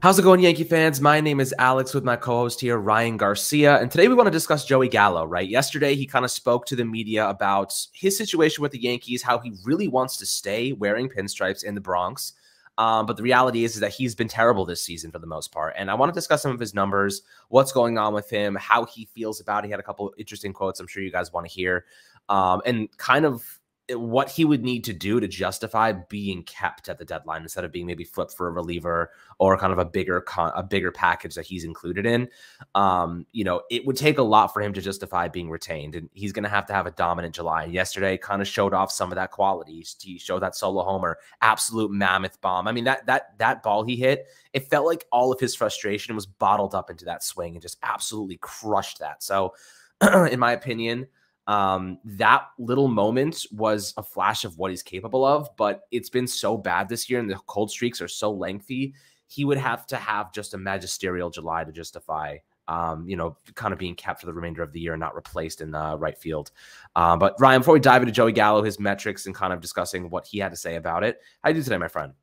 How's it going, Yankee fans? My name is Alex with my co-host here, Ryan Garcia. And today we want to discuss Joey Gallo, right? Yesterday, he kind of spoke to the media about his situation with the Yankees, how he really wants to stay wearing pinstripes in the Bronx. But the reality is that he's been terrible this season for the most part. And I want to discuss some of his numbers, what's going on with him, how he feels about it. He had a couple of interesting quotes I'm sure you guys want to hear, and kind of what he would need to do to justify being kept at the deadline instead of being maybe flipped for a reliever or kind of a bigger package that he's included in. It would take a lot for him to justify being retained, and he's going to have a dominant July. And yesterday kind of showed off some of that quality. He showed that solo homer, absolute mammoth bomb. I mean, that ball he hit, it felt like all of his frustration was bottled up into that swing and just absolutely crushed that. So in my opinion, that little moment was a flash of what he's capable of, but it's been so bad this year and the cold streaks are so lengthy. He would have to have just a magisterial July to justify, kind of being kept for the remainder of the year and not replaced in right field. But Ryan, before we dive into Joey Gallo, his metrics and kind of discussing what he had to say about it, how you do today, my friend?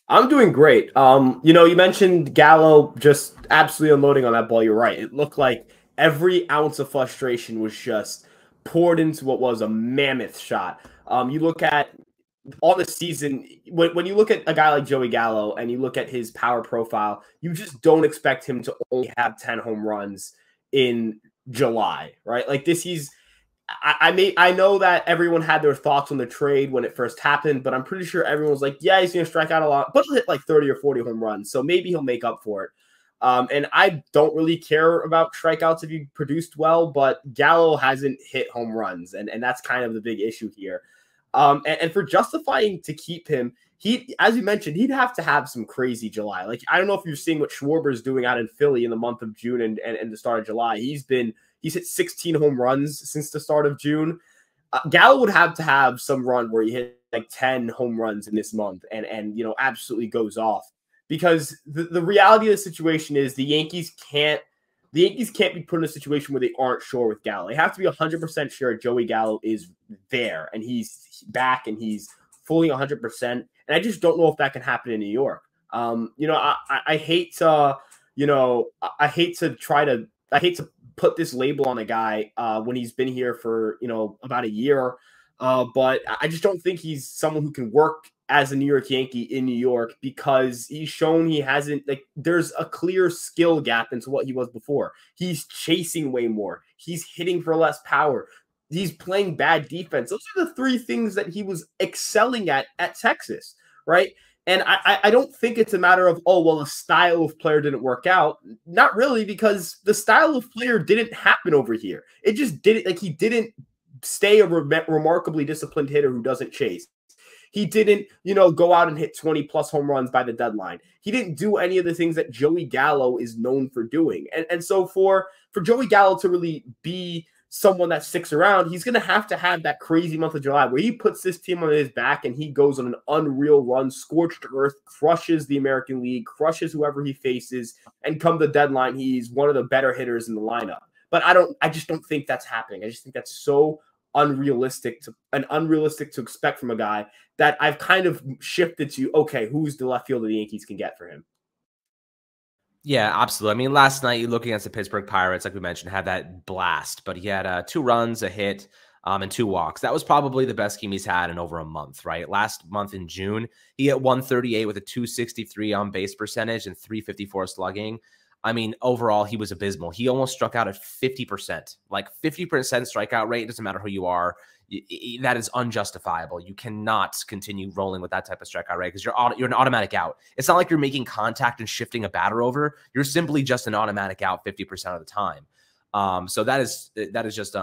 I'm doing great. You mentioned Gallo just absolutely unloading on that ball. You're right. It looked like every ounce of frustration was just poured into what was a mammoth shot. You look at all the season, when you look at a guy like Joey Gallo and you look at his power profile, you just don't expect him to only have 10 home runs in July, right? Like this, I know that everyone had their thoughts on the trade when it first happened, but I'm pretty sure everyone was like, yeah, he's going to strike out a lot, but he'll hit like 30 or 40 home runs. So maybe he'll make up for it. And I don't really care about strikeouts if you produced well, but Gallo hasn't hit home runs, and that's kind of the big issue here. And for justifying to keep him, as you mentioned, he'd have to have some crazy July. Like, I don't know if you're seeing what Schwarber's doing out in Philly in the month of June and the start of July. He's hit 16 home runs since the start of June. Gallo would have to have some run where he hit like 10 home runs in this month and absolutely goes off. Because the reality of the situation is the Yankees can't be put in a situation where they aren't sure with Gallo. They have to be 100% sure Joey Gallo is there and he's back and he's fully 100%. And I just don't know if that can happen in New York. I hate to put this label on a guy when he's been here for about a year, but I just don't think he's someone who can work as a New York Yankee in New York because he's shown he hasn't, there's a clear skill gap into what he was before. He's chasing way more. He's hitting for less power. He's playing bad defense. Those are the three things that he was excelling at Texas, right? And I don't think it's a matter of, the style of player didn't work out. Not really, because the style of player didn't happen over here. It just didn't, he didn't stay a remarkably disciplined hitter who doesn't chase. He didn't, go out and hit 20-plus home runs by the deadline. He didn't do any of the things that Joey Gallo is known for doing. And so for Joey Gallo to really be someone that sticks around, he's going to have that crazy month of July where he puts this team on his back and he goes on an unreal run, scorched earth, crushes the American League, crushes whoever he faces, and come the deadline, he's one of the better hitters in the lineup. But I just don't think that's happening. I just think that's so unrealistic to expect from a guy that I've kind of shifted to, okay, who's the left fielder the Yankees can get for him? Yeah, absolutely. I mean, last night you look against the Pittsburgh Pirates, like we mentioned, had that blast, but he had 2 runs, a hit, and 2 walks. That was probably the best game he's had in over a month, right? Last month in June, he hit 138 with a 263 on base percentage and 354 slugging. I mean, overall, he was abysmal. He almost struck out at 50%, like 50% strikeout rate. It doesn't matter who you are. That is unjustifiable. You cannot continue rolling with that type of strikeout rate because you're an automatic out. It's not like you're making contact and shifting a batter over. You're simply just an automatic out 50% of the time. So that is just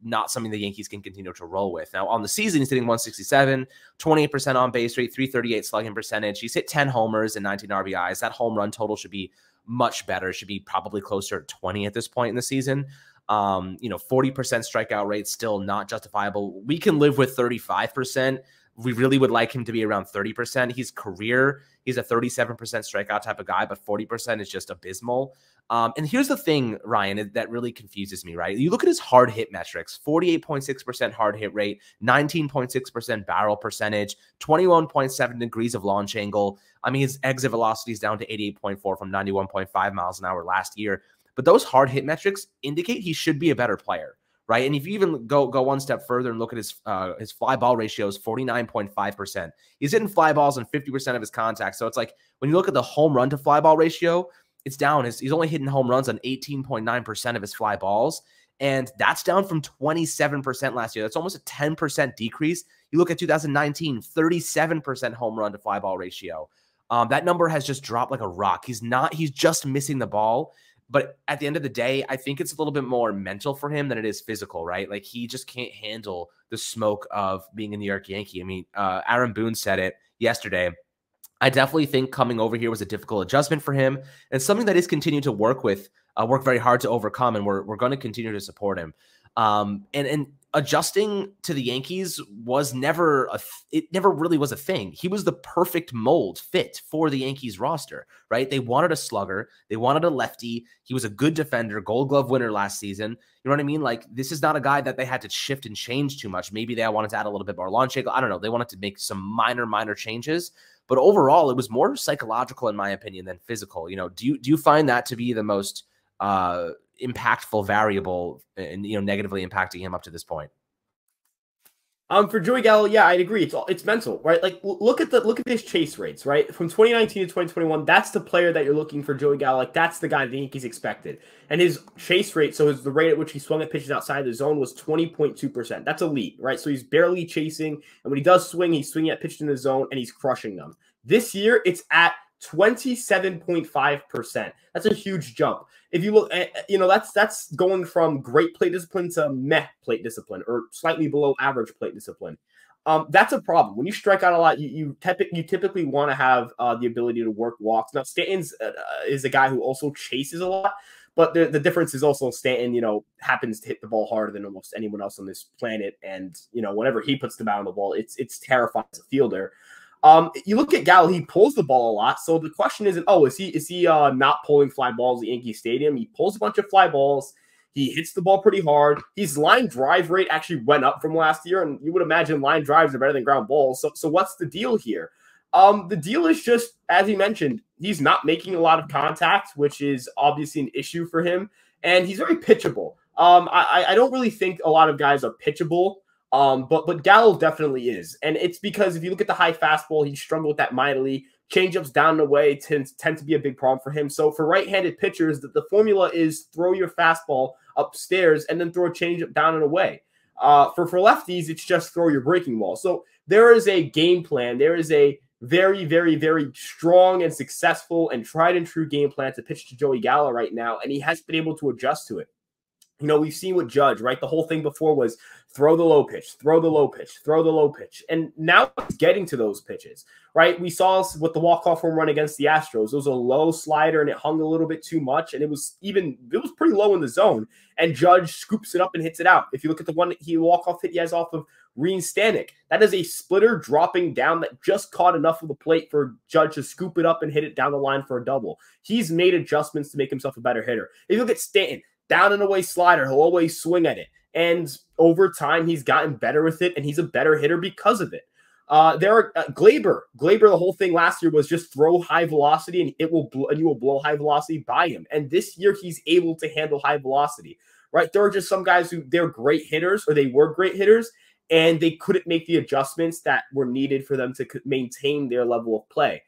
not something the Yankees can continue to roll with. Now on the season, he's hitting 167, 28% on base rate, 338 slugging percentage. He's hit 10 homers and 19 RBIs. That home run total should be much better. It should be probably closer to 20 at this point in the season. 40% strikeout rate, still not justifiable. We can live with 35%. We really would like him to be around 30%. He's a 37% strikeout type of guy, but 40% is just abysmal. And here's the thing, Ryan, that really confuses me, right? You look at his hard hit metrics, 48.6% hard hit rate, 19.6% barrel percentage, 21.7 degrees of launch angle. I mean, his exit velocity is down to 88.4 from 91.5 miles an hour last year. But those hard hit metrics indicate he should be a better player, right? And if you even go one step further and look at his fly ball ratio is 49.5%. He's hitting fly balls on 50% of his contacts. So it's like when you look at the home run to fly ball ratio, it's down. He's only hitting home runs on 18.9% of his fly balls. And that's down from 27% last year. That's almost a 10% decrease. You look at 2019, 37% home run to fly ball ratio. That number has just dropped like a rock. He's just missing the ball. But at the end of the day, I think it's a little bit more mental for him than it is physical, right? Like he just can't handle the smoke of being a New York Yankee. I mean, Aaron Boone said it yesterday. I definitely think coming over here was a difficult adjustment for him and something that he's continued to work very hard to overcome. And we're going to continue to support him. And adjusting to the Yankees was never really was a thing. He was the perfect mold fit for the Yankees roster, right? They wanted a slugger. They wanted a lefty. He was a good defender, Gold Glove winner last season. You know what I mean? Like this is not a guy that they had to shift and change too much. Maybe they wanted to add a little bit more launch angle. I don't know. They wanted to make some minor changes. But overall, it was more psychological, in my opinion, than physical. You know, do you find that to be the most impactful variable and negatively impacting him up to this point? For Joey Gallo, yeah, I'd agree. It's mental, right? Like look at his chase rates, right? From 2019 to 2021, that's the player that you're looking for, Joey Gallo. Like that's the guy the Yankees expected. And his chase rate, so the rate at which he swung at pitches outside the zone was 20.2%. That's elite, right? So he's barely chasing, and when he does swing, he's swinging at pitches in the zone and he's crushing them. This year, it's at 27.5%. That's a huge jump. If you look at, that's going from great plate discipline to meh plate discipline or slightly below average plate discipline. That's a problem. When you strike out a lot, you typically want to have the ability to work walks. Now, Stanton's is a guy who also chases a lot, but the difference is also Stanton, happens to hit the ball harder than almost anyone else on this planet. And, whenever he puts the bat on the ball, it's terrifying as a fielder. You look at Gallo, he pulls the ball a lot. So the question isn't, is he not pulling fly balls at Yankee Stadium? He pulls a bunch of fly balls. He hits the ball pretty hard. His line drive rate actually went up from last year, and you would imagine line drives are better than ground balls. So what's the deal here? The deal is just, as he mentioned, he's not making a lot of contact, which is obviously an issue for him, and he's very pitchable. I don't really think a lot of guys are pitchable. But Gallo definitely is. And it's because if you look at the high fastball, he struggled with that mightily. Changeups down and away tend to be a big problem for him. So for right-handed pitchers, the formula is throw your fastball upstairs and then throw a changeup down and away. For lefties, it's just throw your breaking ball. So there is a game plan. There is a very, very, very strong and successful and tried and true game plan to pitch to Joey Gallo right now, and he has been able to adjust to it. We've seen with Judge, right? The whole thing before was throw the low pitch, throw the low pitch, throw the low pitch. And now it's getting to those pitches, right? We saw with the walk-off home run against the Astros. It was a low slider and it hung a little bit too much. And it was pretty low in the zone. And Judge scoops it up and hits it out. If you look at the one walk-off hit he has off of Reen Stanek, that is a splitter dropping down that just caught enough of the plate for Judge to scoop it up and hit it down the line for a double. He's made adjustments to make himself a better hitter. If you look at Stanton, down and away slider, he'll always swing at it. And over time, he's gotten better with it, and he's a better hitter because of it. Glaber, the whole thing last year was just throw high velocity, and you will blow high velocity by him. And this year, he's able to handle high velocity, right? There are just some guys they're great hitters, or they were great hitters, and they couldn't make the adjustments that were needed for them to maintain their level of play.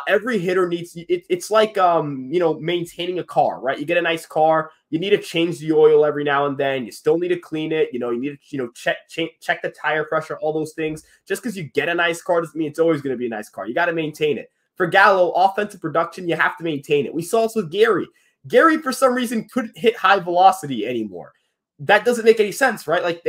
Every hitter needs it's like maintaining a car, right? You get a nice car, you need to change the oil every now and then. You still need to clean it. You need to check the tire pressure, all those things. Just because you get a nice car doesn't mean it's always going to be a nice car. You got to maintain it. For Gallo, offensive production, you have to maintain it. We saw this with Gary. Gary, for some reason, couldn't hit high velocity anymore. That doesn't make any sense, right? Like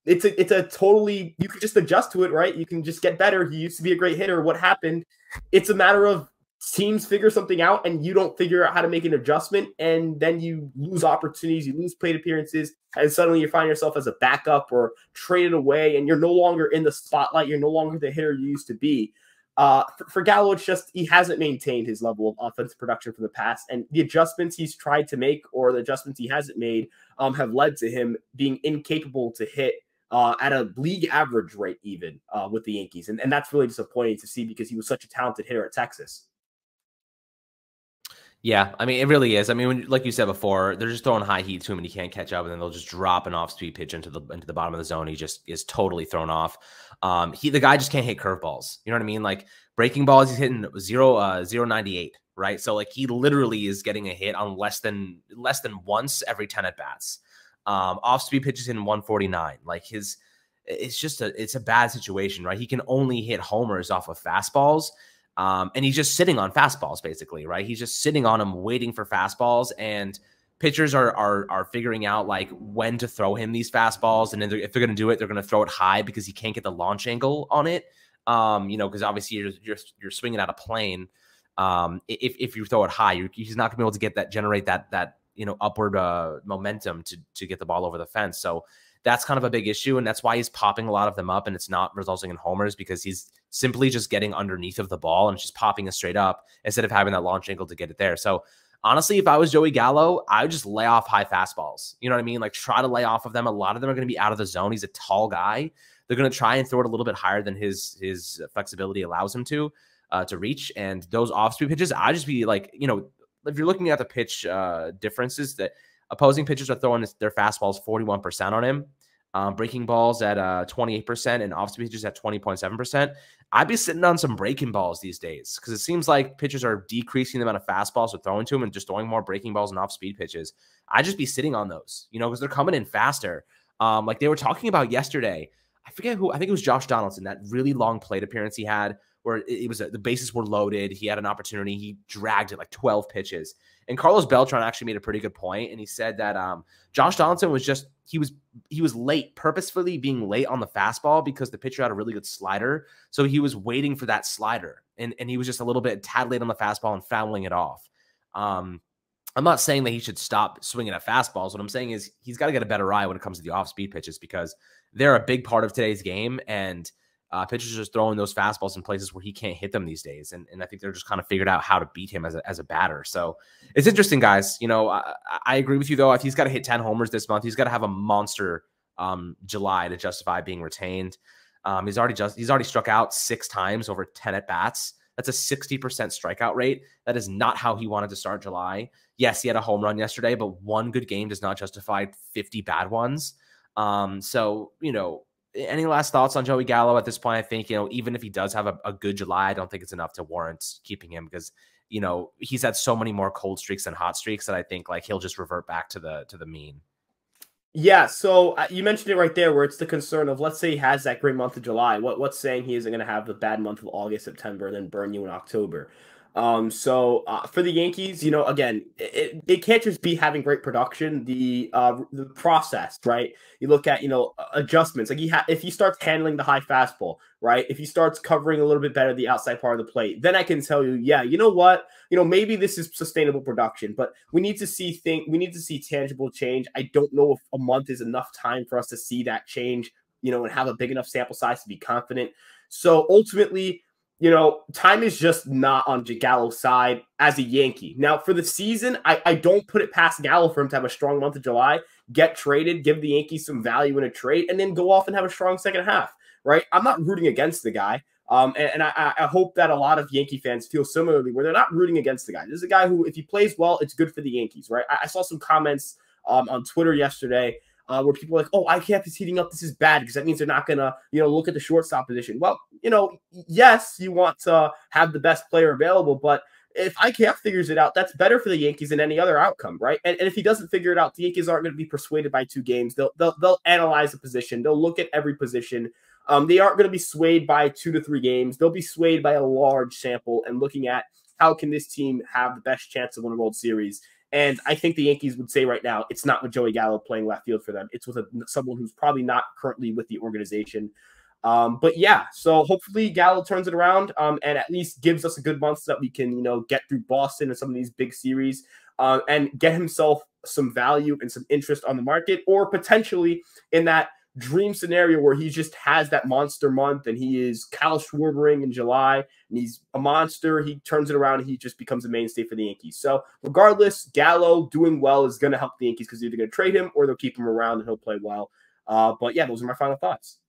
it's a totally, you can just adjust to it, right? You can just get better. He used to be a great hitter. What happened? It's a matter of teams figure something out and you don't figure out how to make an adjustment, and then you lose opportunities, you lose plate appearances, and suddenly you find yourself as a backup or traded away, and you're no longer in the spotlight. You're no longer the hitter you used to be. For Gallo, it's just he hasn't maintained his level of offensive production from the past, and the adjustments he's tried to make or the adjustments he hasn't made have led to him being incapable to hit at a league average rate even with the Yankees. And that's really disappointing to see because he was such a talented hitter at Texas. Yeah, I mean, it really is. I mean, like you said before, they're just throwing high heat to him and he can't catch up, and then they'll just drop an off-speed pitch into the bottom of the zone. He just is totally thrown off. The guy just can't hit curveballs. You know what I mean? Like breaking balls, he's hitting 0.98, right? So like he literally is getting a hit on less than once every 10 at bats. Off-speed pitches in 149. Like it's a bad situation, right? He can only hit homers off of fastballs. And he's just sitting on fastballs, basically, right? He's just sitting on them, waiting for fastballs, and pitchers are figuring out like when to throw him these fastballs, and then if they're going to do it, they're going to throw it high because he can't get the launch angle on it. Because obviously you're swinging at a plane. If you throw it high, he's not going to be able to generate that upward momentum to get the ball over the fence. So that's kind of a big issue, and that's why he's popping a lot of them up, and it's not resulting in homers because he's simply just getting underneath of the ball and just popping it straight up instead of having that launch angle to get it there. So honestly, if I was Joey Gallo, I would just lay off high fastballs. You know what I mean? Like try to lay off of them. A lot of them are going to be out of the zone. He's a tall guy. They're going to try and throw it a little bit higher than his flexibility allows him to reach. And those off-speed pitches, I just be like, if you're looking at the pitch differences, that opposing pitchers are throwing their fastballs 41% on him. Breaking balls at 28% and off-speed pitches at 20.7%. I'd be sitting on some breaking balls these days because it seems like pitchers are decreasing the amount of fastballs they're throwing to him and just throwing more breaking balls and off-speed pitches. I'd just be sitting on those, because they're coming in faster. Like they were talking about yesterday. I forget who. I think it was Josh Donaldson, that really long plate appearance he had where it was the bases were loaded. He had an opportunity. He dragged it like 12 pitches. And Carlos Beltran actually made a pretty good point, and he said that Josh Donaldson was just he was late, purposefully being late on the fastball because the pitcher had a really good slider, so he was waiting for that slider, and he was just a little bit tad late on the fastball and fouling it off. I'm not saying that he should stop swinging at fastballs. What I'm saying is he's got to get a better eye when it comes to the off-speed pitches because they're a big part of today's game, and pitchers are just throwing those fastballs in places where he can't hit them these days. And I think they're just kind of figured out how to beat him as a batter. So it's interesting, guys. I agree with you, though. If he's got to hit 10 homers this month, he's got to have a monster July to justify being retained. He's already struck out 6 times over 10 at-bats. That's a 60% strikeout rate. That is not how he wanted to start July. Yes, he had a home run yesterday, but one good game does not justify 50 bad ones. Any last thoughts on Joey Gallo at this point? I think, even if he does have a good July, I don't think it's enough to warrant keeping him because, he's had so many more cold streaks than hot streaks that I think like he'll just revert back to the mean. Yeah, so you mentioned it right there where it's the concern of, let's say he has that great month of July. What's saying he isn't going to have the bad month of August, September, and then burn you in October? For the Yankees, again, it can't just be having great production. The process, right? You look at, adjustments. Like if he starts handling the high fastball, right? If he starts covering a little bit better the outside part of the plate, then I can tell you, yeah, you know what? Maybe this is sustainable production, but we need to see tangible change. I don't know if a month is enough time for us to see that change, and have a big enough sample size to be confident. So ultimately, time is just not on Gallo's side as a Yankee. Now, for the season, I don't put it past Gallo for him to have a strong month of July, get traded, give the Yankees some value in a trade, and then go off and have a strong second half, right? I'm not rooting against the guy. And I hope that a lot of Yankee fans feel similarly, where they're not rooting against the guy. This is a guy who, if he plays well, it's good for the Yankees, right? I saw some comments on Twitter yesterday where people are like, oh, IKF is heating up. This is bad because that means they're not going to, look at the shortstop position. Well, yes, you want to have the best player available, but if IKF figures it out, that's better for the Yankees than any other outcome, right? And if he doesn't figure it out, the Yankees aren't going to be persuaded by 2 games. They'll analyze the position. They'll look at every position. They aren't going to be swayed by 2 to 3 games. They'll be swayed by a large sample and looking at how can this team have the best chance to win a World Series. And I think the Yankees would say right now, it's not with Joey Gallo playing left field for them. It's with someone who's probably not currently with the organization. But yeah, so hopefully Gallo turns it around and at least gives us a good month so that we can, get through Boston and some of these big series and get himself some value and some interest on the market, or potentially in that dream scenario where he just has that monster month and he is Kyle Schwarbering in July and he's a monster. He turns it around and he just becomes a mainstay for the Yankees. So regardless, Gallo doing well is going to help the Yankees because they're either going to trade him or they'll keep him around and he'll play well. But yeah, those are my final thoughts.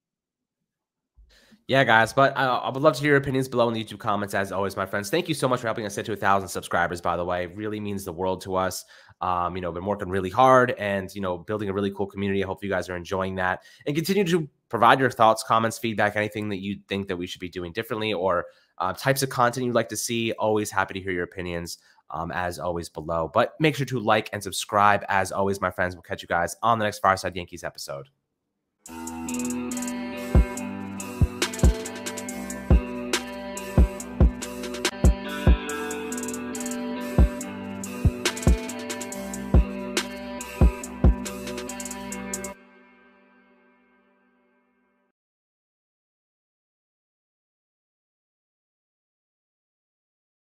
Yeah, guys, but I would love to hear your opinions below in the YouTube comments, as always, my friends. Thank you so much for helping us get to 1,000 subscribers, by the way. It really means the world to us. Been working really hard and, building a really cool community. I hope you guys are enjoying that. And continue to provide your thoughts, comments, feedback, anything that you think that we should be doing differently or types of content you'd like to see. Always happy to hear your opinions, as always, below. But make sure to like and subscribe, as always, my friends. We'll catch you guys on the next Fireside Yankees episode.